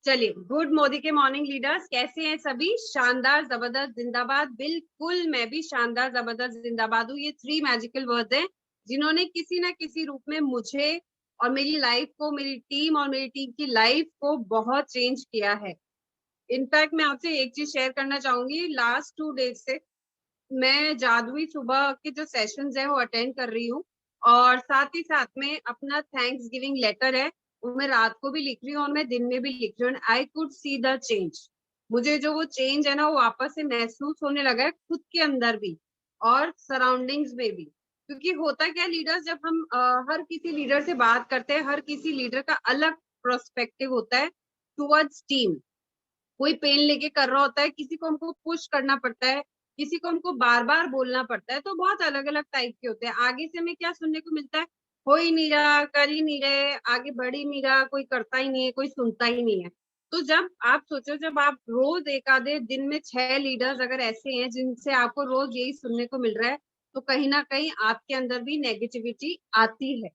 चलिए, गुड मोदी के morning leaders, कैसे हैं सभी? शानदार जबरदस्त जिंदाबाद। बिल्कुल, मैं भी शानदार जबरदस्त जिंदाबाद हूँ। ये 3 मैजिकल वर्ड्स हैं जिन्होंने किसी ना किसी रूप में मुझे और मेरी लाइफ को, मेरी टीम और मेरी टीम की लाइफ को बहुत चेंज किया है। इनफैक्ट मैं आपसे एक चीज शेयर करना चाहूंगी। लास्ट 2 डेज से मैं जादुई सुबह के जो सेशंस है वो अटेंड कर रही हूँ, और साथ ही साथ में अपना थैंक्स गिविंग लेटर है वो मैं रात को भी लिख रही हूँ और मैं दिन में भी लिख रही हूँ। I could see the change. मुझे जो वो चेंज है ना, वो वापस से महसूस होने लगा है, खुद के अंदर भी और सराउंडिंग्स में भी। क्योंकि होता क्या, लीडर्स जब हम हर किसी लीडर से बात करते हैं, हर किसी लीडर का अलग प्रोस्पेक्टिव होता है टुवर्ड्स टीम। कोई पेन लेके कर रहा होता है, किसी को हमको पुश करना पड़ता है, किसी को हमको बार बार बोलना पड़ता है। तो बहुत अलग अलग टाइप के होते हैं। आगे से हमें क्या सुनने को मिलता है? हो ही नहीं रहा, कर ही नहीं रहे, आगे बढ़ ही नहीं रहा, कोई करता ही नहीं है, कोई सुनता ही नहीं है। तो जब आप सोचो, जब आप रोज एक आधे दिन में 6 लीडर्स अगर ऐसे हैं जिनसे आपको रोज यही सुनने को मिल रहा है, तो कहीं ना कहीं आपके अंदर भी नेगेटिविटी आती है।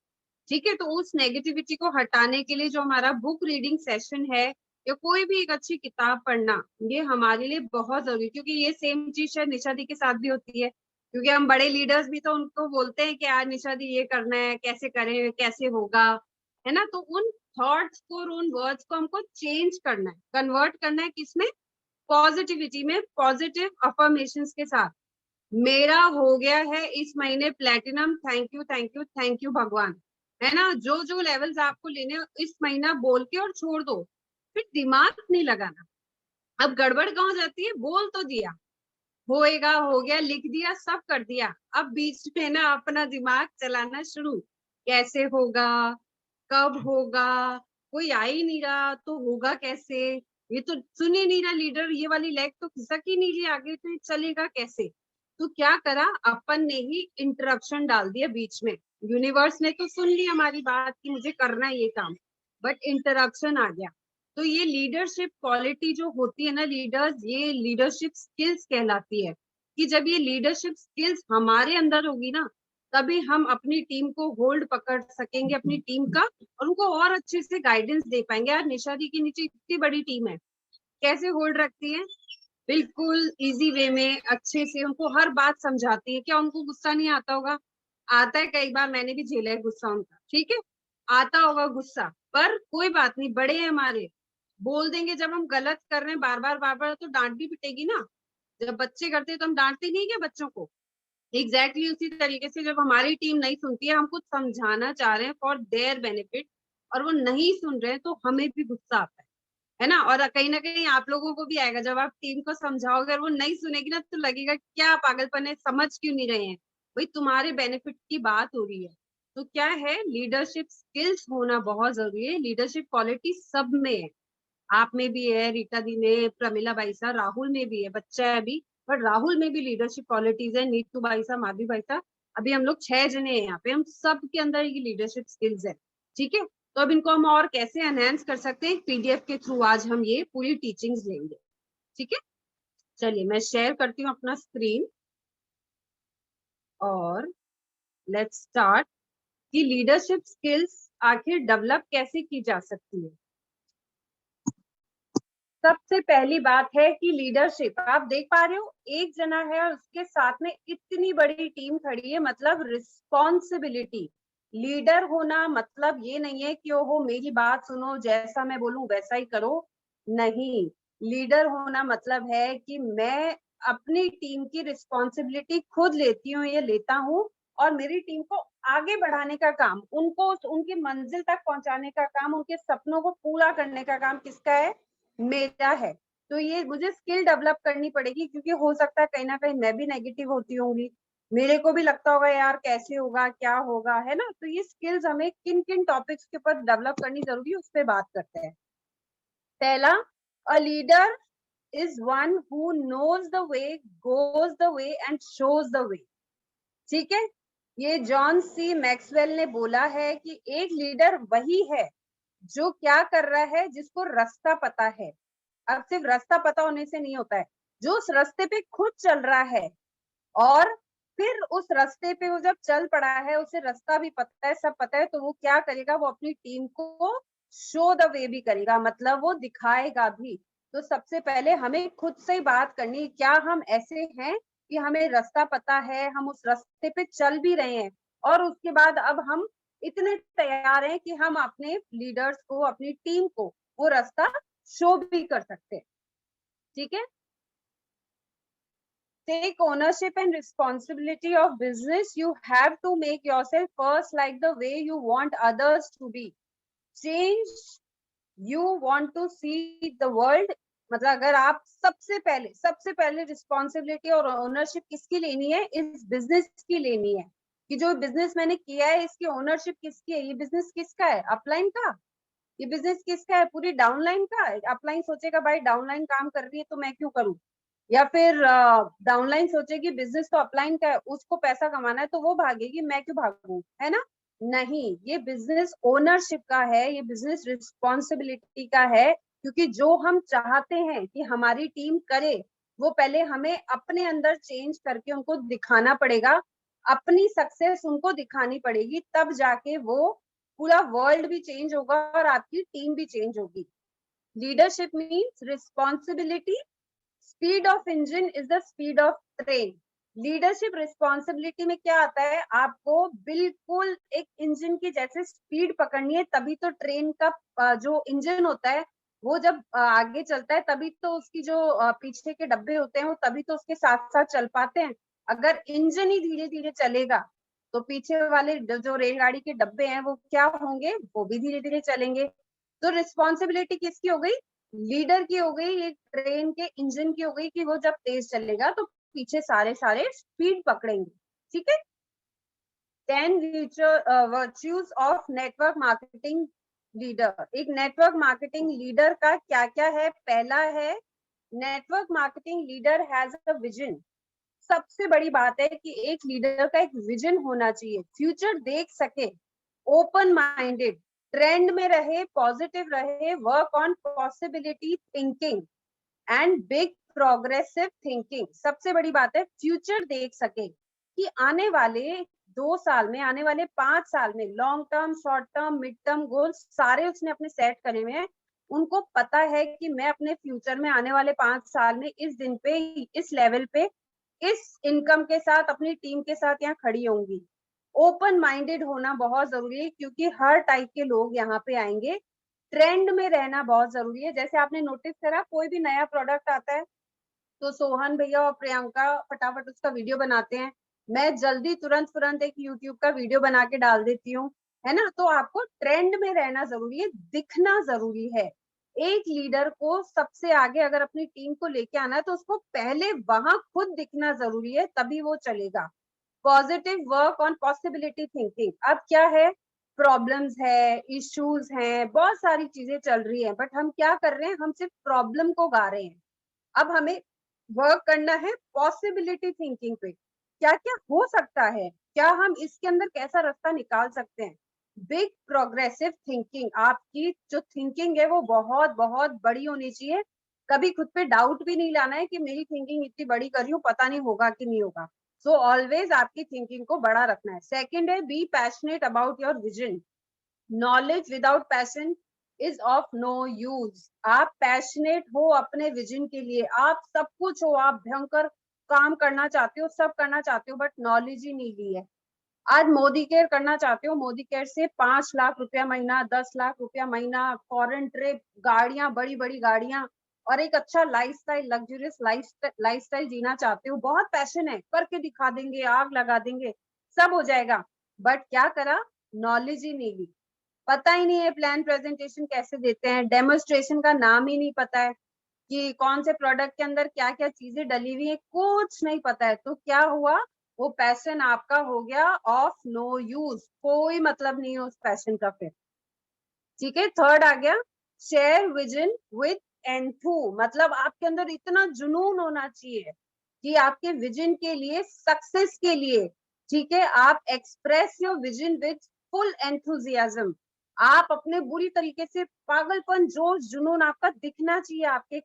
ठीक है, तो उस नेगेटिविटी को हटाने के लिए जो हमारा बुक रीडिंग सेशन है, या कोई भी एक अच्छी किताब पढ़ना, ये हमारे लिए बहुत जरूरी है। क्योंकि ये सेम चीज शायद निशा दी के साथ भी होती है। क्योंकि हम बड़े लीडर्स भी तो उनको बोलते हैं कि यार निशा दी ये करना है, कैसे करें, कैसे होगा, है ना? तो उन थॉट्स को और उन वर्ड्स को हमको चेंज करना है, कन्वर्ट करना है किसमें? पॉजिटिविटी में, पॉजिटिव अफर्मेशंस के साथ। मेरा हो गया है इस महीने platinum, thank you thank you thank you भगवान। है ना? जो जो लेवल्स आपको लेने हो इस महीना बोल के और छोड़ दो, फिर दिमाग नहीं लगाना। अब गड़बड़ कहाँ जाती है? बोल तो दिया, होएगा, हो गया, लिख दिया, सब कर दिया। अब बीच में ना अपना दिमाग चलाना शुरू, कैसे होगा, कब होगा, कोई आ ही नहीं रहा तो होगा कैसे, ये तो सुन ही नहीं रहा लीडर, ये वाली लेग तो खिसक ही नहीं रही आगे, तो ये चलेगा कैसे? तो क्या करा, अपन ने ही इंटरप्शन डाल दिया बीच में। यूनिवर्स ने तो सुन ली हमारी बात कि मुझे करना है ये काम, बट इंटरप्शन आ गया। तो ये लीडरशिप क्वालिटी जो होती है ना लीडर्स, ये लीडरशिप स्किल्स कहलाती है। कि जब ये लीडरशिप स्किल्स हमारे अंदर होगी ना, तभी हम अपनी टीम को होल्ड पकड़ सकेंगे, अपनी टीम का, और उनको और अच्छे से गाइडेंस दे पाएंगे। यार निशा दी के नीचे इतनी बड़ी टीम है, कैसे होल्ड रखती है? बिल्कुल इजी वे में, अच्छे से उनको हर बात समझाती है। क्या उनको गुस्सा नहीं आता होगा? आता है, कई बार मैंने भी झेला है गुस्सा उनका, ठीक है, आता होगा गुस्सा, पर कोई बात नहीं, बड़े हैं हमारे, बोल देंगे। जब हम गलत कर रहे हैं बार बार बार बार, तो डांट भी पिटेगी ना। जब बच्चे करते हैं तो हम डांटते नहीं क्या बच्चों को? एग्जैक्टली उसी तरीके से जब हमारी टीम नहीं सुनती है, हम कुछ समझाना चाह रहे हैं फॉर देयर बेनिफिट, और वो नहीं सुन रहे हैं, तो हमें भी गुस्सा आता है ना? और कहीं ना कहीं आप लोगों को भी आएगा, जब आप टीम को समझाओगे और वो नहीं सुनेगी ना, तो लगेगा क्या पागलपन है, समझ क्यों नहीं रहे हैं? भाई तुम्हारे बेनिफिट की बात हो रही है। तो क्या है, लीडरशिप स्किल्स होना बहुत जरूरी है। लीडरशिप क्वालिटी सब में है, आप में भी है, रीटा दी में, प्रमिला भाई साहब, राहुल में भी है, बच्चा है अभी, पर राहुल में भी लीडरशिप क्वालिटीज है, नीतू भाई साहब, माधवी भाई साहब, अभी हम लोग 6 जने हैं यहाँ पे, हम सब के अंदर ये लीडरशिप स्किल्स है। ठीक है, तो अब इनको हम और कैसे एनहेंस कर सकते हैं? पीडीएफ के थ्रू आज हम ये पूरी टीचिंग्स लेंगे। ठीक है, चलिए मैं शेयर करती हूँ अपना स्क्रीन, और लेट्स स्टार्ट कि लीडरशिप स्किल्स आखिर डेवलप कैसे की जा सकती है। सबसे पहली बात है कि लीडरशिप, आप देख पा रहे हो एक जना है और उसके साथ में इतनी बड़ी टीम खड़ी है, मतलब रिस्पॉन्सिबिलिटी। लीडर होना मतलब ये नहीं है कि ओहो मेरी बात सुनो, जैसा मैं बोलूं वैसा ही करो। नहीं, लीडर होना मतलब है कि मैं अपनी टीम की रिस्पॉन्सिबिलिटी खुद लेती हूँ, ये लेता हूँ, और मेरी टीम को आगे बढ़ाने का काम, उनको उनकी मंजिल तक पहुंचाने का काम, उनके सपनों को पूरा करने का काम किसका है? मेरा है। तो ये मुझे स्किल डेवलप करनी पड़ेगी, क्योंकि हो सकता है कहीं ना कहीं मैं भी नेगेटिव होती होंगी, मेरे को भी लगता होगा यार कैसे होगा, क्या होगा, है ना? तो ये स्किल्स हमें किन किन टॉपिक्स के ऊपर डेवलप करनी जरूरी है, उस पर बात करते हैं। पहला, a leader is one who knows the way, goes the way and shows the way. ठीक है, ये जॉन सी मैक्सवेल ने बोला है कि एक लीडर वही है जो क्या कर रहा है, जिसको रास्ता पता है। अब सिर्फ रास्ता पता होने से नहीं होता है, जो उस रास्ते पे खुद चल रहा है, और फिर उस रास्ते पे वो जब चल पड़ा है, उसे रास्ता भी पता है, सब पता है, तो वो क्या करेगा? वो अपनी टीम को शो द वे भी करेगा, मतलब वो दिखाएगा भी। तो सबसे पहले हमें खुद से ही बात करनी, क्या हम ऐसे हैं कि हमें रास्ता पता है, हम उस रास्ते पे चल भी रहे हैं, और उसके बाद अब हम इतने तैयार हैं कि हम अपने लीडर्स को, अपनी टीम को वो रास्ता शो भी कर सकते हैं। ठीक है। Take ownership and responsibility of business. You have to make yourself first like the way you want others to be. Change you want to see the world. मतलब अगर आप सबसे पहले रिस्पॉन्सिबिलिटी और ओनरशिप किसकी लेनी है, इस बिजनेस की लेनी है, कि जो बिजनेस मैंने किया है इसकी ओनरशिप किसकी है, ये बिजनेस किसका है, अपलाइन का, ये बिजनेस किसका है, पूरी डाउनलाइन का। अपलाइन सोचेगा भाई डाउनलाइन काम कर रही है तो मैं क्यों करूं, या फिर डाउनलाइन सोचेगी बिजनेस तो अपलाइन का है, उसको पैसा कमाना है तो वो भागेगी, मैं क्यों भागूं, है ना। नहीं, ये बिजनेस ओनरशिप का है, ये बिजनेस रिस्पॉन्सिबिलिटी का है, क्योंकि जो हम चाहते हैं कि हमारी टीम करे, वो पहले हमें अपने अंदर चेंज करके उनको दिखाना पड़ेगा, अपनी सक्सेस उनको दिखानी पड़ेगी, तब जाके वो पूरा वर्ल्ड भी चेंज होगा और आपकी टीम भी चेंज होगी। Leadership means responsibility, speed of engine is the speed of train. Leadership responsibility में क्या आता है, आपको बिल्कुल एक इंजन की जैसे स्पीड पकड़नी है, तभी तो ट्रेन का जो इंजन होता है वो जब आगे चलता है, तभी तो उसकी जो पीछे के डब्बे होते हैं वो तभी तो उसके साथ साथ चल पाते हैं। अगर इंजन ही धीरे धीरे चलेगा तो पीछे वाले जो रेलगाड़ी के डब्बे हैं वो क्या होंगे, वो भी धीरे धीरे चलेंगे। तो रिस्पॉन्सिबिलिटी किसकी हो गई, लीडर की हो गई, ये ट्रेन के इंजन की हो गई, कि वो जब तेज चलेगा तो पीछे सारे स्पीड पकड़ेंगे। ठीक है। 10 virtues of network marketing leader. एक नेटवर्क मार्केटिंग लीडर का क्या क्या है, पहला है network marketing leader has a vision. सबसे बड़ी बात है कि एक लीडर का एक विजन होना चाहिए, फ्यूचर देख सके, ओपन माइंडेड, ट्रेंड में रहे, पॉजिटिव रहे, work on possibility thinking and big progressive thinking. सबसे बड़ी बात है फ्यूचर देख सके, कि आने वाले 2 साल में, आने वाले 5 साल में long term, short term, mid term goals सारे उसने अपने सेट करे हुए हैं। उनको पता है कि मैं अपने फ्यूचर में आने वाले 5 साल में इस दिन पे, इस लेवल पे, इस इनकम के साथ अपनी टीम के साथ यहाँ खड़ी होंगी। ओपन माइंडेड होना बहुत जरूरी है, क्योंकि हर टाइप के लोग यहाँ पे आएंगे। ट्रेंड में रहना बहुत जरूरी है। जैसे आपने नोटिस करा, कोई भी नया प्रोडक्ट आता है तो सोहन भैया और प्रियंका फटाफट उसका वीडियो बनाते हैं, मैं जल्दी तुरंत एक यूट्यूब का वीडियो बना के डाल देती हूँ, है ना। तो आपको ट्रेंड में रहना जरूरी है, दिखना जरूरी है। एक लीडर को सबसे आगे अगर अपनी टीम को लेके आना है तो उसको पहले वहां खुद दिखना जरूरी है, तभी वो चलेगा। Positive work on possibility thinking. अब क्या है, प्रॉब्लम्स है, इश्यूज हैं, बहुत सारी चीजें चल रही है, बट हम क्या कर रहे हैं, हम सिर्फ प्रॉब्लम को गा रहे हैं। अब हमें वर्क करना है पॉसिबिलिटी थिंकिंग पे, क्या क्या हो सकता है, क्या हम इसके अंदर कैसा रास्ता निकाल सकते हैं। बिग प्रोग्रेसिव थिंकिंग, आपकी जो थिंकिंग है वो बहुत बहुत बड़ी होनी चाहिए। कभी खुद पे डाउट भी नहीं लाना है कि मेरी थिंकिंग इतनी बड़ी कर रही हूँ, पता नहीं होगा कि नहीं होगा। सो ऑलवेज आपकी थिंकिंग को बड़ा रखना है। सेकंड है be passionate about your vision. Knowledge without passion is of no use. आप पैशनेट हो अपने विजन के लिए, आप सब कुछ हो, आप भयंकर काम करना चाहते हो, सब करना चाहते हो, बट नॉलेज ही नहीं ली है। आज मोदी केयर करना चाहते हो, मोदी केयर से 5 लाख रुपया महीना, 10 लाख रुपया महीना, फॉरेन ट्रिप, गाड़ियां, बड़ी बड़ी गाड़ियां, और एक अच्छा लाइफस्टाइल, लग्जरियस लाइफस्टाइल जीना चाहते हो, बहुत पैशन है, करके दिखा देंगे, आग लगा देंगे, सब हो जाएगा। बट क्या करा, नॉलेज ही नहीं ली, पता ही नहीं है प्लान प्रेजेंटेशन कैसे देते हैं, डेमोन्स्ट्रेशन का नाम ही नहीं पता है कि कौन से प्रोडक्ट के अंदर क्या क्या चीजें डली हुई है, कुछ नहीं पता है। तो क्या हुआ, वो पैशन आपका हो गया ऑफ नो यूज, कोई मतलब नहीं है उस पैशन का फिर। ठीक है। थर्ड आ गया शेयर विजन विद एंथू। मतलब आपके अंदर इतना जुनून होना चाहिए कि आपके विजन के लिए, सक्सेस के लिए, ठीक है, आप express your vision with full enthusiasm. आप अपने बुरी तरीके से पागलपन, जोश, जुनून आपका दिखना चाहिए आपके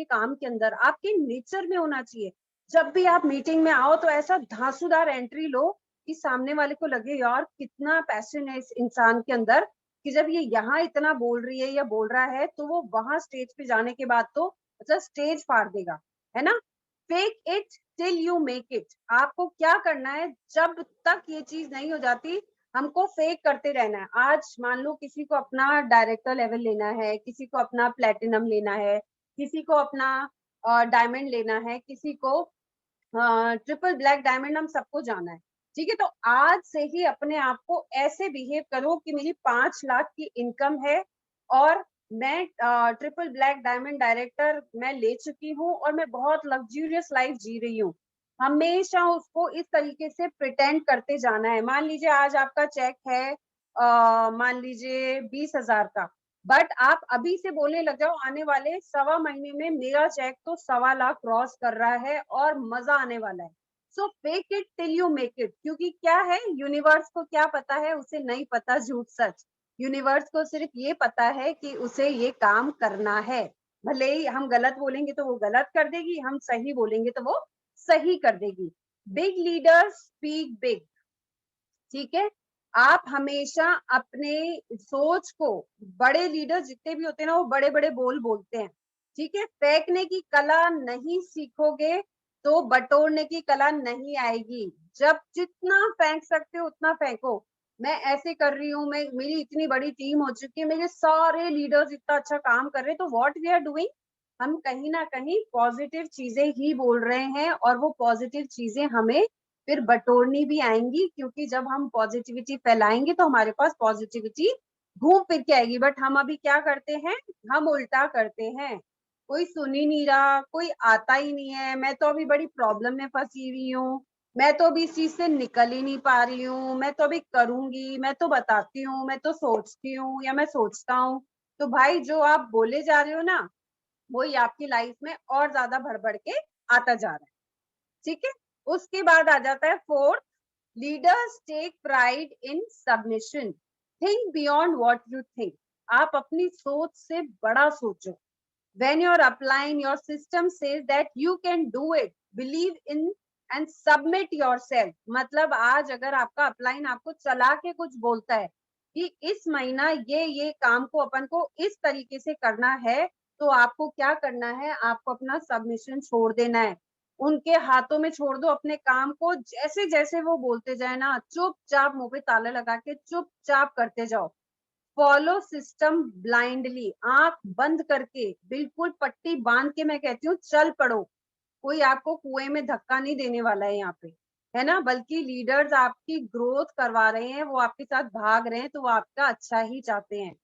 काम के अंदर, आपके नेचर में होना चाहिए। जब भी आप मीटिंग में आओ तो ऐसा धांसूदार एंट्री लो कि सामने वाले को लगे यार कितना पैशन है इस इंसान के अंदर, कि जब ये यहाँ इतना बोल रही है या बोल रहा है तो वो वहां स्टेज पे जाने के बाद तो मतलब स्टेज फाड़ देगा, है ना। Fake it till you make it. आपको क्या करना है, जब तक ये चीज नहीं हो जाती हमको फेक करते रहना है। आज मान लो किसी को अपना डायरेक्टर लेवल लेना है, किसी को अपना प्लेटिनम लेना है, किसी को अपना डायमंड लेना है, किसी को ट्रिपल ब्लैक डायमंड, हम सबको जाना है। ठीक है, तो आज से ही अपने आप को ऐसे बिहेव करो कि मेरी 5 लाख की इनकम है और मैं ट्रिपल ब्लैक डायमंड डायरेक्टर मैं ले चुकी हूँ और मैं बहुत लग्जूरियस लाइफ जी रही हूँ। हमेशा उसको इस तरीके से प्रिटेंड करते जाना है। मान लीजिए आज आपका चेक है मान लीजिए 20,000 का, बट आप अभी से बोलने लग जाओ आने वाले 1.25 महीने में मेरा चेक तो 1.25 लाख क्रॉस कर रहा है और मजा आने वाला है। So fake it till you make it, क्योंकि क्या है, यूनिवर्स को क्या पता है, उसे नहीं पता झूठ सच। यूनिवर्स को सिर्फ ये पता है कि उसे ये काम करना है। भले ही हम गलत बोलेंगे तो वो गलत कर देगी, हम सही बोलेंगे तो वो सही कर देगी। Big leaders speak big. ठीक है, आप हमेशा अपने सोच को, बड़े लीडर जितने भी होते हैं ना वो बड़े बड़े बोल बोलते हैं। ठीक है, फेंकने की कला नहीं सीखोगे तो बटोरने की कला नहीं आएगी। जब जितना फेंक सकते हो उतना फेंको। मैं ऐसे कर रही हूँ, मैं मेरी इतनी बड़ी टीम हो चुकी है, मेरे सारे लीडर्स इतना अच्छा काम कर रहे हैं, तो व्हाट वी आर डूइंग, हम कहीं ना कहीं पॉजिटिव चीजें ही बोल रहे हैं और वो पॉजिटिव चीजें हमें फिर बटोरनी भी आएंगी, क्योंकि जब हम पॉजिटिविटी फैलाएंगे तो हमारे पास पॉजिटिविटी घूम फिर के आएगी। बट हम अभी क्या करते हैं, हम उल्टा करते हैं। कोई सुन ही नहीं रहा, कोई आता ही नहीं है, मैं तो अभी बड़ी प्रॉब्लम में फंसी हुई हूँ, मैं तो अभी इस चीज से निकल ही नहीं पा रही हूँ, मैं तो अभी करूंगी, मैं तो बताती हूँ, मैं तो सोचती हूँ या मैं सोचता हूँ। तो भाई जो आप बोले जा रहे हो ना, वही आपकी लाइफ में और ज्यादा भर भर के आता जा रहा है। ठीक है, उसके बाद आ जाता है fourth, leaders take pride in submission. Think beyond what you think. आप अपनी सोच से बड़ा सोचो। when you're applying, your system says that you can do it, believe in and submit yourself। मतलब आज अगर आपका अपलाइन आपको चला के कुछ बोलता है कि इस महीना ये काम को अपन को इस तरीके से करना है, तो आपको क्या करना है, आपको अपना सबमिशन छोड़ देना है, उनके हाथों में छोड़ दो अपने काम को। जैसे जैसे वो बोलते जाए ना, चुपचाप मुंह पे ताला लगा के चुपचाप करते जाओ। फॉलो सिस्टम ब्लाइंडली, आंख बंद करके, बिल्कुल पट्टी बांध के मैं कहती हूँ चल पड़ो। कोई आपको कुएं में धक्का नहीं देने वाला है यहाँ पे, है ना। बल्कि लीडर्स आपकी ग्रोथ करवा रहे हैं, वो आपके साथ भाग रहे हैं, तो वो आपका अच्छा ही चाहते हैं।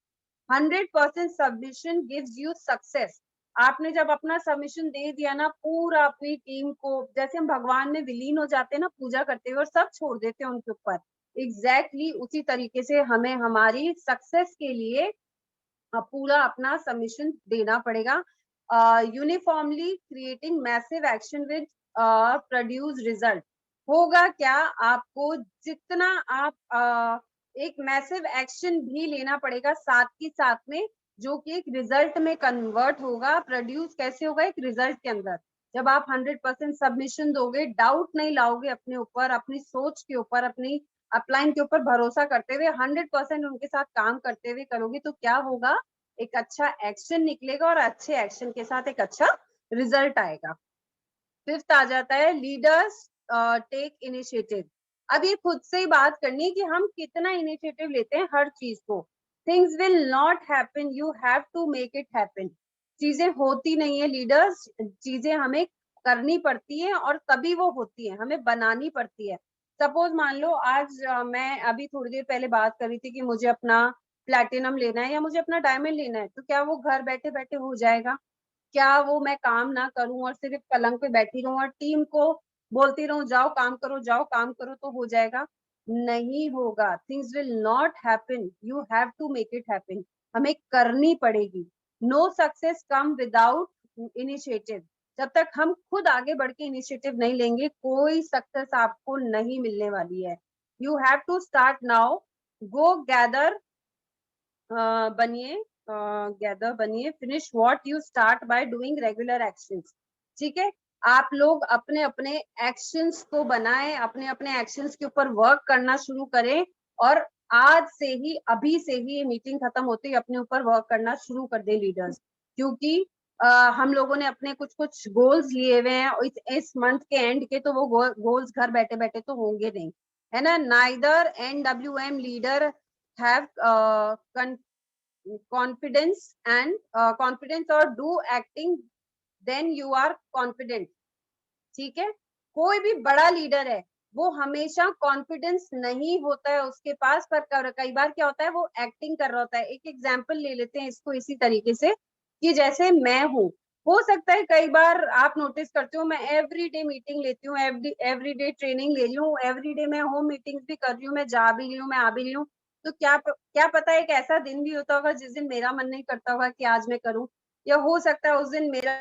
100% सबमिशन गिव्स यू सक्सेस। आपने जब अपना सबमिशन दे दिया ना पूरा अपनी टीम को, जैसे हम भगवान में विलीन हो जाते हैं ना पूजा करते हुए और सब छोड़ देते हैं उनके ऊपर, एग्जैक्टली उसी तरीके से हमें हमारी सक्सेस के लिए पूरा अपना सबमिशन देना पड़ेगा। Uniformly creating massive action with produce result. होगा क्या, आपको जितना आप एक मैसिव एक्शन भी लेना पड़ेगा साथ के साथ में, जो कि एक रिजल्ट में कन्वर्ट होगा। प्रोड्यूस कैसे होगा, एक रिजल्ट के अंदर। जब आप 100% सबमिशन दोगे, डाउट नहीं लाओगे अपने ऊपर, अपनी सोच के ऊपर, अपनी अपलाइन के ऊपर भरोसा करते हुए 100% उनके साथ काम करते हुए करोगे, तो क्या होगा, एक अच्छा एक्शन निकलेगा और अच्छे एक्शन के साथ एक अच्छा रिजल्ट आएगा। फिफ्थ आ जाता है लीडर्स टेक इनिशिएटिव। अब ये खुद से ही बात करनी है कि हम कितना इनिशिएटिव लेते हैं हर चीज को। Things will not happen, you have to make it happen. चीजें होती नहीं है लीडर्स, चीजें हमें करनी पड़ती है और तभी वो होती है, हमें बनानी पड़ती है। सपोज मान लो आज मैं अभी थोड़ी देर पहले बात कर रही थी कि मुझे अपना प्लैटिनम लेना है या मुझे अपना डायमंड लेना है, तो क्या वो घर बैठे बैठे हो जाएगा? क्या वो मैं काम ना करूं और सिर्फ पलंग पे बैठी रहूं और टीम को बोलती रहूं जाओ काम करो, जाओ काम करो, तो हो जाएगा? नहीं होगा। Things will not happen, you have to make it happen. हमें करनी पड़ेगी। No success come without initiative. जब तक हम खुद आगे बढ़ के इनिशिएटिव नहीं लेंगे, कोई सक्सेस आपको नहीं मिलने वाली है। You have to start now. Go getter बनिए, गैदर बनिए, finish what you start by doing regular actions. ठीक है, आप लोग अपने अपने एक्शंस को बनाएं, अपने अपने एक्शंस के ऊपर वर्क करना शुरू करें और आज से ही, अभी से ही ये मीटिंग खत्म होते ही अपने ऊपर वर्क करना शुरू कर दें लीडर्स, क्योंकि हम लोगों ने अपने कुछ कुछ गोल्स लिए हुए हैं और इस मंथ के एंड के, तो वो गोल्स घर बैठे बैठे तो होंगे नहीं, है ना। Neither NWM leader have confidence and confidence और do acting then you are confident, ठीक है। कोई भी बड़ा लीडर है वो हमेशा कॉन्फिडेंस नहीं होता है उसके पास, पर कई बार क्या होता है वो एक्टिंग कर रहा होता है। एक एग्जांपल ले लेते हैं इसको इसी तरीके से, कि जैसे मैं हूँ, हो सकता है कई बार आप नोटिस करते हो मैं एवरीडे मीटिंग लेती हूँ, एवरीडे ट्रेनिंग ले रही हूँ, एवरीडे मैं होम मीटिंग्स भी कर रही हूँ, मैं जा भी रही हूँ, मैं आ भी रही हूँ। तो क्या पता एक ऐसा दिन भी होता होगा जिस दिन मेरा मन नहीं करता होगा कि आज मैं करूँ, या हो सकता है उस दिन मेरा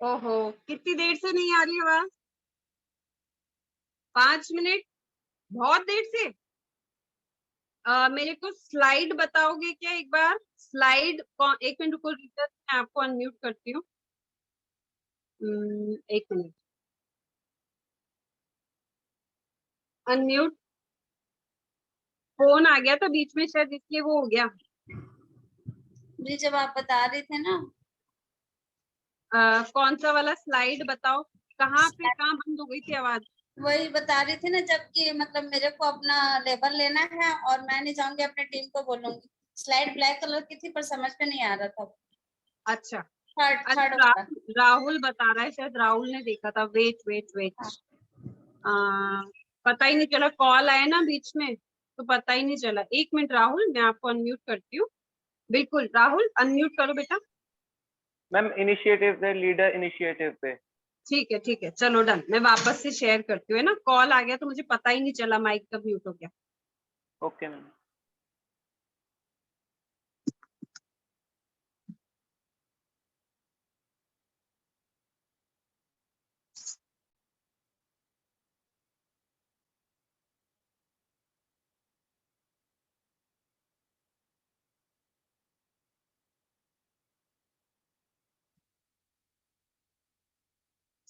ओहो, कितनी देर से नहीं आ रही आवाज? 5 मिनट? बहुत देर से। मेरे को स्लाइड बताओगे क्या एक बार? स्लाइड कौन, एक मिनट रुको रीता, मैं आपको अनम्यूट करती हूँ। एक मिनट, अनम्यूट। फोन आ गया था बीच में शायद, इसलिए वो हो गया। जी जब आप बता रहे थे ना, कौन सा वाला स्लाइड बताओ, कहाँ पे, कहाँ बंद हो गई थी आवाज? वही बता रही थी ना, जबकि मतलब मेरे को अपना लेबल लेना है और मैं नहीं जाऊंगी, अपने टीम को बोलूंगी। स्लाइड ब्लैक कलर की थी पर समझ में नहीं आ रहा था। अच्छा थर्ड थर्ड अच्छा, वाला। राहुल बता रहा है, शायद राहुल ने देखा था। वेट वेट वेट, हाँ। पता ही नहीं चला, कॉल आया ना बीच में तो पता ही नहीं चला। एक मिनट राहुल, मैं आपको अनम्यूट करती हूँ। बिल्कुल राहुल, अनम्यूट करो बेटा। मैम इनिशिएटिव पे, लीडर इनिशिएटिव पे। ठीक है, चलो डन। मैं वापस से शेयर करती हूँ, है ना, कॉल आ गया तो मुझे पता ही नहीं चला माइक कब म्यूट हो गया। Okay ma'am.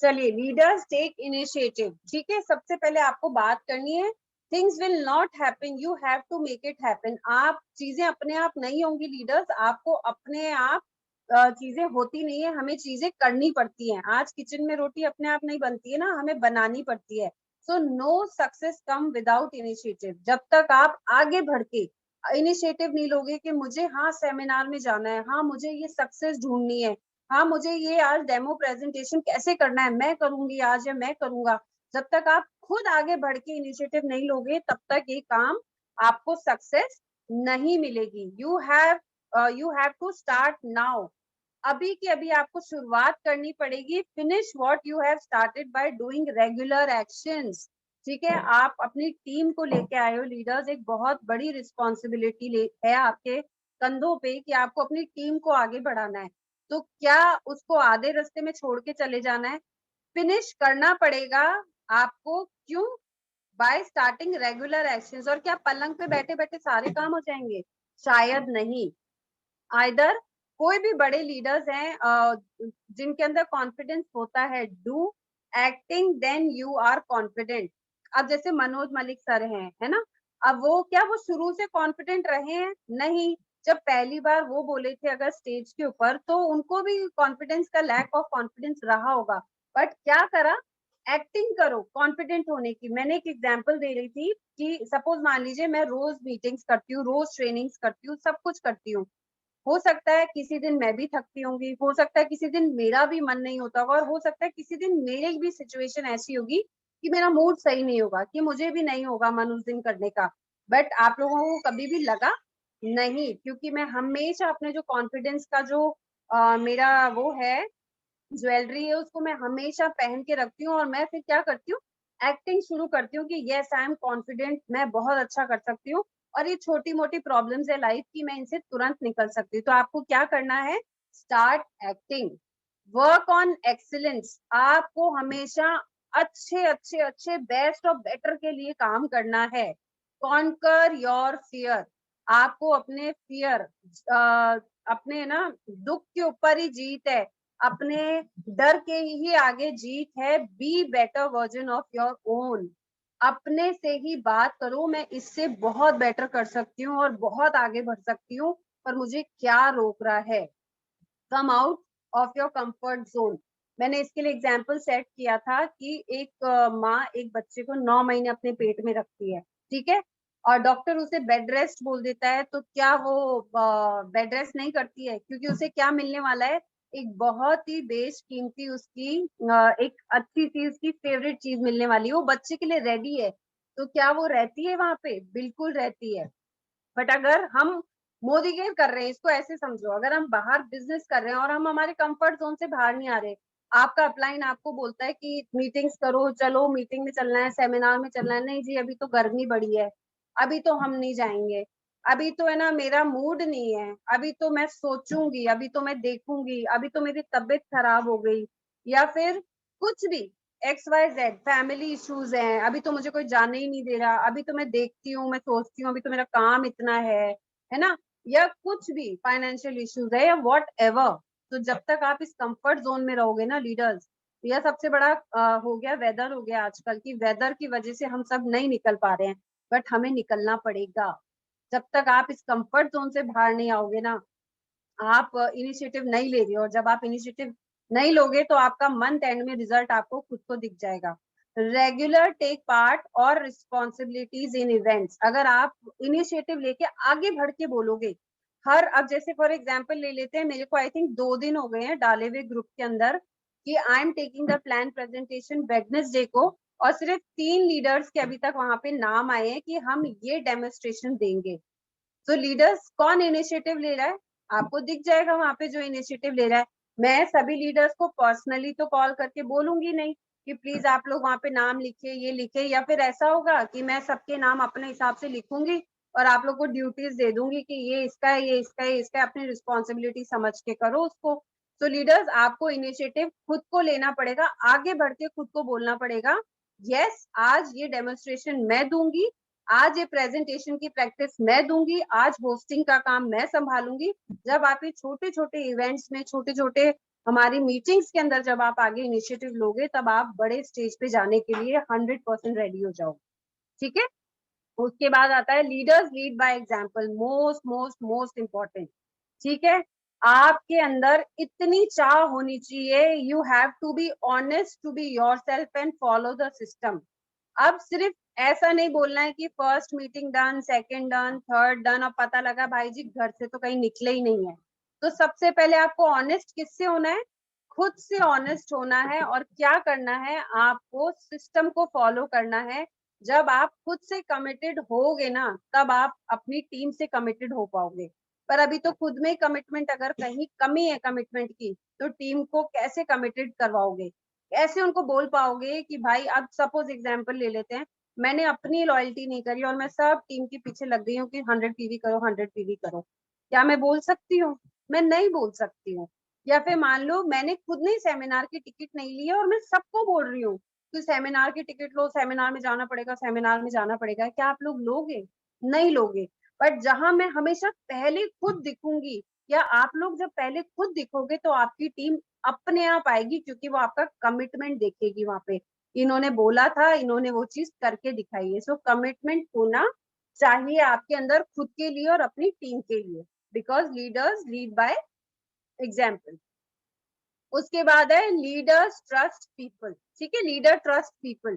चलिए, लीडर्स टेक इनिशिएटिव। ठीक है, सबसे पहले आपको बात करनी है things will not happen, you have to make it happen. आप चीजें अपने आप नहीं होंगी लीडर्स, आपको अपने आप चीजें होती नहीं है, हमें चीजें करनी पड़ती हैं। आज किचन में रोटी अपने आप नहीं बनती है ना, हमें बनानी पड़ती है। So no success come without initiative. जब तक आप आगे बढ़ के इनिशिएटिव नहीं लोगे कि मुझे हाँ सेमिनार में जाना है, हाँ मुझे ये सक्सेस ढूंढनी है, हाँ मुझे ये आज डेमो प्रेजेंटेशन कैसे करना है, मैं करूंगी आज या मैं करूंगा, जब तक आप खुद आगे बढ़ के इनिशिएटिव नहीं लोगे तब तक ये काम आपको सक्सेस नहीं मिलेगी। You have to start now. अभी की अभी आपको शुरुआत करनी पड़ेगी। Finish what you have started by doing regular actions. ठीक है, आप अपनी टीम को लेके आए हो लीडर्स, एक बहुत बड़ी रिस्पॉन्सिबिलिटी है आपके कंधों पे कि आपको अपनी टीम को आगे बढ़ाना है। तो क्या उसको आधे रास्ते में छोड़ के चले जाना है? फिनिश करना पड़ेगा आपको। क्यों? Bye starting regular actions. और क्या पलंग पे बैठे बैठे सारे काम हो जाएंगे? शायद नहीं। आइदर कोई भी बड़े लीडर्स हैं जिनके अंदर कॉन्फिडेंस होता है, do acting then you are confident. अब जैसे मनोज मलिक सर हैं, है ना, अब वो शुरू से कॉन्फिडेंट रहे हैं? नहीं। जब पहली बार वो बोले थे अगर स्टेज के ऊपर, तो उनको भी कॉन्फिडेंस का लैक ऑफ कॉन्फिडेंस रहा होगा, बट क्या करा? एक्टिंग करो कॉन्फिडेंट होने की। मैंने एक एग्जांपल दे रही थी कि सपोज मान लीजिए मैं रोज मीटिंग्स करती हूँ, रोज ट्रेनिंग्स करती हूँ, सब कुछ करती हूँ। हो सकता है किसी दिन मैं भी थकती होंगी, हो सकता है किसी दिन मेरा भी मन नहीं होता होगा, और हो सकता है किसी दिन मेरी भी सिचुएशन ऐसी होगी कि मेरा मूड सही नहीं होगा, कि मुझे भी नहीं होगा मन उस दिन करने का। बट आप लोगों को कभी भी लगा नहीं, क्योंकि मैं हमेशा अपने जो कॉन्फिडेंस का जो मेरा वो है, ज्वेलरी है, उसको मैं हमेशा पहन के रखती हूँ। और मैं फिर क्या करती हूँ? एक्टिंग शुरू करती हूँ कि यस आई एम कॉन्फिडेंट, मैं बहुत अच्छा कर सकती हूँ, और ये छोटी मोटी प्रॉब्लम्स है लाइफ की, मैं इनसे तुरंत निकल सकती हूँ। तो आपको क्या करना है? Start acting, work on excellence. आपको हमेशा अच्छे अच्छे अच्छे बेस्ट और बेटर के लिए काम करना है। Conquer your fear. आपको अपने फियर, अपने ना दुख के ऊपर ही जीत है, अपने डर के ही आगे जीत है। Be better version of your own. अपने से ही बात करो, मैं इससे बहुत बेटर कर सकती हूँ और बहुत आगे बढ़ सकती हूँ, पर मुझे क्या रोक रहा है? Come out of your comfort zone. मैंने इसके लिए एग्जाम्पल सेट किया था कि एक माँ एक बच्चे को 9 महीने अपने पेट में रखती है, ठीक है, और डॉक्टर उसे बेड रेस्ट बोल देता है, तो क्या वो बेड रेस्ट नहीं करती है? क्योंकि उसे क्या मिलने वाला है? एक बहुत ही बेशकीमती उसकी एक अच्छी सी उसकी फेवरेट चीज मिलने वाली है, वो बच्चे के लिए रेडी है। तो क्या वो रहती है वहां पे? बिल्कुल रहती है। बट अगर हम मोदी केयर कर रहे हैं, इसको ऐसे समझो, अगर हम बाहर बिजनेस कर रहे हैं और हम हमारे कंफर्ट जोन से बाहर नहीं आ रहे, आपका अपलाइन आपको बोलता है कि मीटिंग्स करो, चलो मीटिंग में चलना है, सेमिनार में चलना है, नहीं जी अभी तो गर्मी बढ़ी है, अभी तो हम नहीं जाएंगे, अभी तो है ना मेरा मूड नहीं है, अभी तो मैं सोचूंगी, अभी तो मैं देखूंगी, अभी तो मेरी तबीयत खराब हो गई, या फिर कुछ भी XYZ फैमिली इश्यूज हैं, अभी तो मुझे कोई जाने ही नहीं दे रहा, अभी तो मैं देखती हूँ, मैं सोचती हूँ, अभी तो मेरा काम इतना है ना, या कुछ भी फाइनेंशियल इश्यूज है या व्हाट एवर। तो जब तक आप इस कंफर्ट जोन में रहोगे ना लीडर्स, यह सबसे बड़ा हो गया वेदर, हो गया आजकल की वेदर की वजह से हम सब नहीं निकल पा रहे हैं, बट हमें निकलना पड़ेगा। जब तक आप इस कंफर्ट जोन से बाहर नहीं आओगे ना, आप इनिशिएटिव नहीं ले रहे हो, और जब आप इनिशिएटिव नहीं लोगे तो आपका मंथ एंड में रिजल्ट आपको खुद को दिख जाएगा। रेगुलर टेक पार्ट और रिस्पॉन्सिबिलिटीज इन इवेंट्स। अगर आप इनिशिएटिव लेके आगे बढ़ के बोलोगे, हर अब जैसे फॉर एग्जांपल ले लेते हैं, मेरे को आई थिंक 2 दिन हो गए हैं डाले हुए ग्रुप के अंदर कि I am taking the plan presentation Wednesday को, और सिर्फ 3 लीडर्स के अभी तक वहां पे नाम आए हैं कि हम ये डेमोन्स्ट्रेशन देंगे। तो लीडर्स कौन इनिशिएटिव ले रहा है? आपको दिख जाएगा वहां पे जो इनिशिएटिव ले रहा है। मैं सभी लीडर्स को पर्सनली तो कॉल करके बोलूंगी नहीं कि प्लीज आप लोग वहां पे नाम लिखिए, ये लिखे, या फिर ऐसा होगा कि मैं सबके नाम अपने हिसाब से लिखूंगी और आप लोग को ड्यूटीज दे दूंगी कि ये इसका है, ये इसका है, ये इसका है, अपनी रिस्पॉन्सिबिलिटी समझ के करो उसको। तो लीडर्स आपको इनिशिएटिव खुद को लेना पड़ेगा, आगे बढ़ के खुद को बोलना पड़ेगा, यस आज ये डेमोन्स्ट्रेशन मैं दूंगी, आज ये प्रेजेंटेशन की प्रैक्टिस मैं दूंगी, आज होस्टिंग का काम मैं संभालूंगी। जब आप ये छोटे छोटे इवेंट्स में, छोटे छोटे हमारी मीटिंग्स के अंदर जब आप आगे इनिशिएटिव लोगे, तब आप बड़े स्टेज पे जाने के लिए 100% रेडी हो जाओगे। ठीक है? उसके बाद आता है leaders lead by example, most most most important. ठीक है, आपके अंदर इतनी चाह होनी चाहिए, you have to be honest to be yourself and follow the system. अब सिर्फ ऐसा नहीं बोलना है कि first meeting done, second done, third done, और पता लगा भाई जी घर से तो कहीं निकले ही नहीं है। तो सबसे पहले आपको ऑनेस्ट किससे होना है? खुद से ऑनेस्ट होना है। और क्या करना है? आपको सिस्टम को फॉलो करना है। जब आप खुद से कमिटेड होगे ना, तब आप अपनी टीम से कमिटेड हो पाओगे। पर अभी तो खुद में कमिटमेंट अगर कहीं कमी है कमिटमेंट की, तो टीम को कैसे कमिटेड करवाओगे? कैसे उनको बोल पाओगे कि भाई, अब सपोज एग्जांपल ले लेते हैं, मैंने अपनी लॉयल्टी नहीं करी और मैं सब टीम के पीछे लग गई हूँ कि 100 पीवी करो, 100 पीवी करो। क्या मैं बोल सकती हूँ? मैं नहीं बोल सकती हूँ। या फिर मान लो मैंने खुद ने सेमिनार की टिकट नहीं ली है और मैं सबको बोल रही हूँ कि सेमिनार की टिकट लो, सेमिनार में जाना पड़ेगा, सेमिनार में जाना पड़ेगा। क्या आप लोग लोगे? नहीं लोगे। बट जहां मैं हमेशा पहले खुद दिखूंगी, या आप लोग जब पहले खुद दिखोगे, तो आपकी टीम अपने आप आएगी, क्योंकि वो आपका कमिटमेंट देखेगी। वहां पे इन्होंने बोला था, इन्होंने वो चीज करके दिखाई है। सो कमिटमेंट होना चाहिए आपके अंदर, खुद के लिए और अपनी टीम के लिए, because leaders lead by example. उसके बाद है लीडर्स ट्रस्ट पीपल। ठीक है, leader trust people,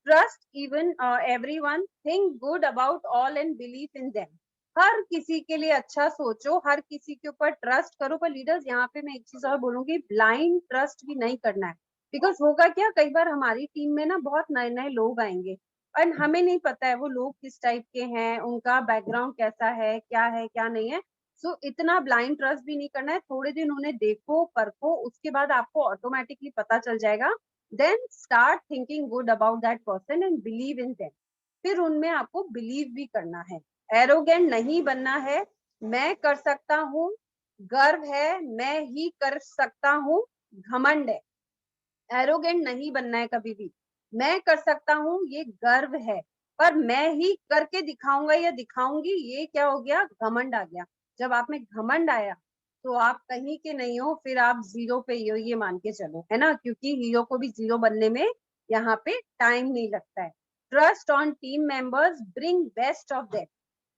trust even everyone, think good about all and believe in them. हर किसी के लिए अच्छा सोचो, हर किसी के ऊपर ट्रस्ट करो। पर लीडर्स, यहाँ पे मैं एक चीज और बोलूंगी, ब्लाइंड ट्रस्ट भी नहीं करना है। बिकॉज होगा क्या, कई बार हमारी टीम में ना बहुत नए नए लोग आएंगे और हमें नहीं पता है वो लोग किस टाइप के हैं, उनका बैकग्राउंड कैसा है क्या नहीं है। सो इतना ब्लाइंड ट्रस्ट भी नहीं करना है। थोड़े दिन उन्हें देखो, परखो, उसके बाद आपको ऑटोमेटिकली पता चल जाएगा। Then start thinking good about that person and believe in them. फिर उनमें आपको बिलीव भी करना है। एरोगेंट नहीं बनना है। मैं कर सकता हूँ, गर्व है, मैं ही कर सकता हूँ, घमंड है। एरोगेंट नहीं बनना है कभी भी। मैं कर सकता हूँ, ये गर्व है, पर मैं ही करके दिखाऊंगा या दिखाऊंगी, ये क्या हो गया? घमंड आ गया। जब आप में घमंड आया, तो आप कहीं के नहीं हो, फिर आप जीरो पे ही हो, ये मान के चलो, है ना? क्योंकि हीरो को भी जीरो बनने में यहाँ पे टाइम नहीं लगता है। Trust on team members, bring best of them.